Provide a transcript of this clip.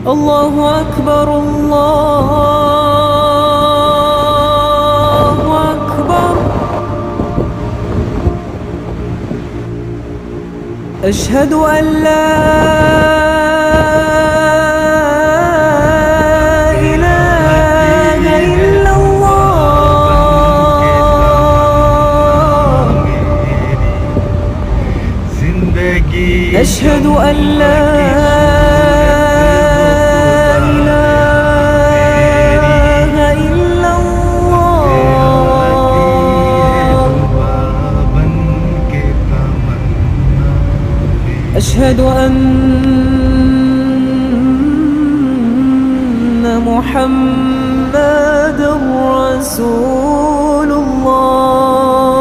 الله أكبر الله أكبر. أشهد أن لا إله إلا الله. أشهد أن لا أشهد أن محمدًا رسول الله.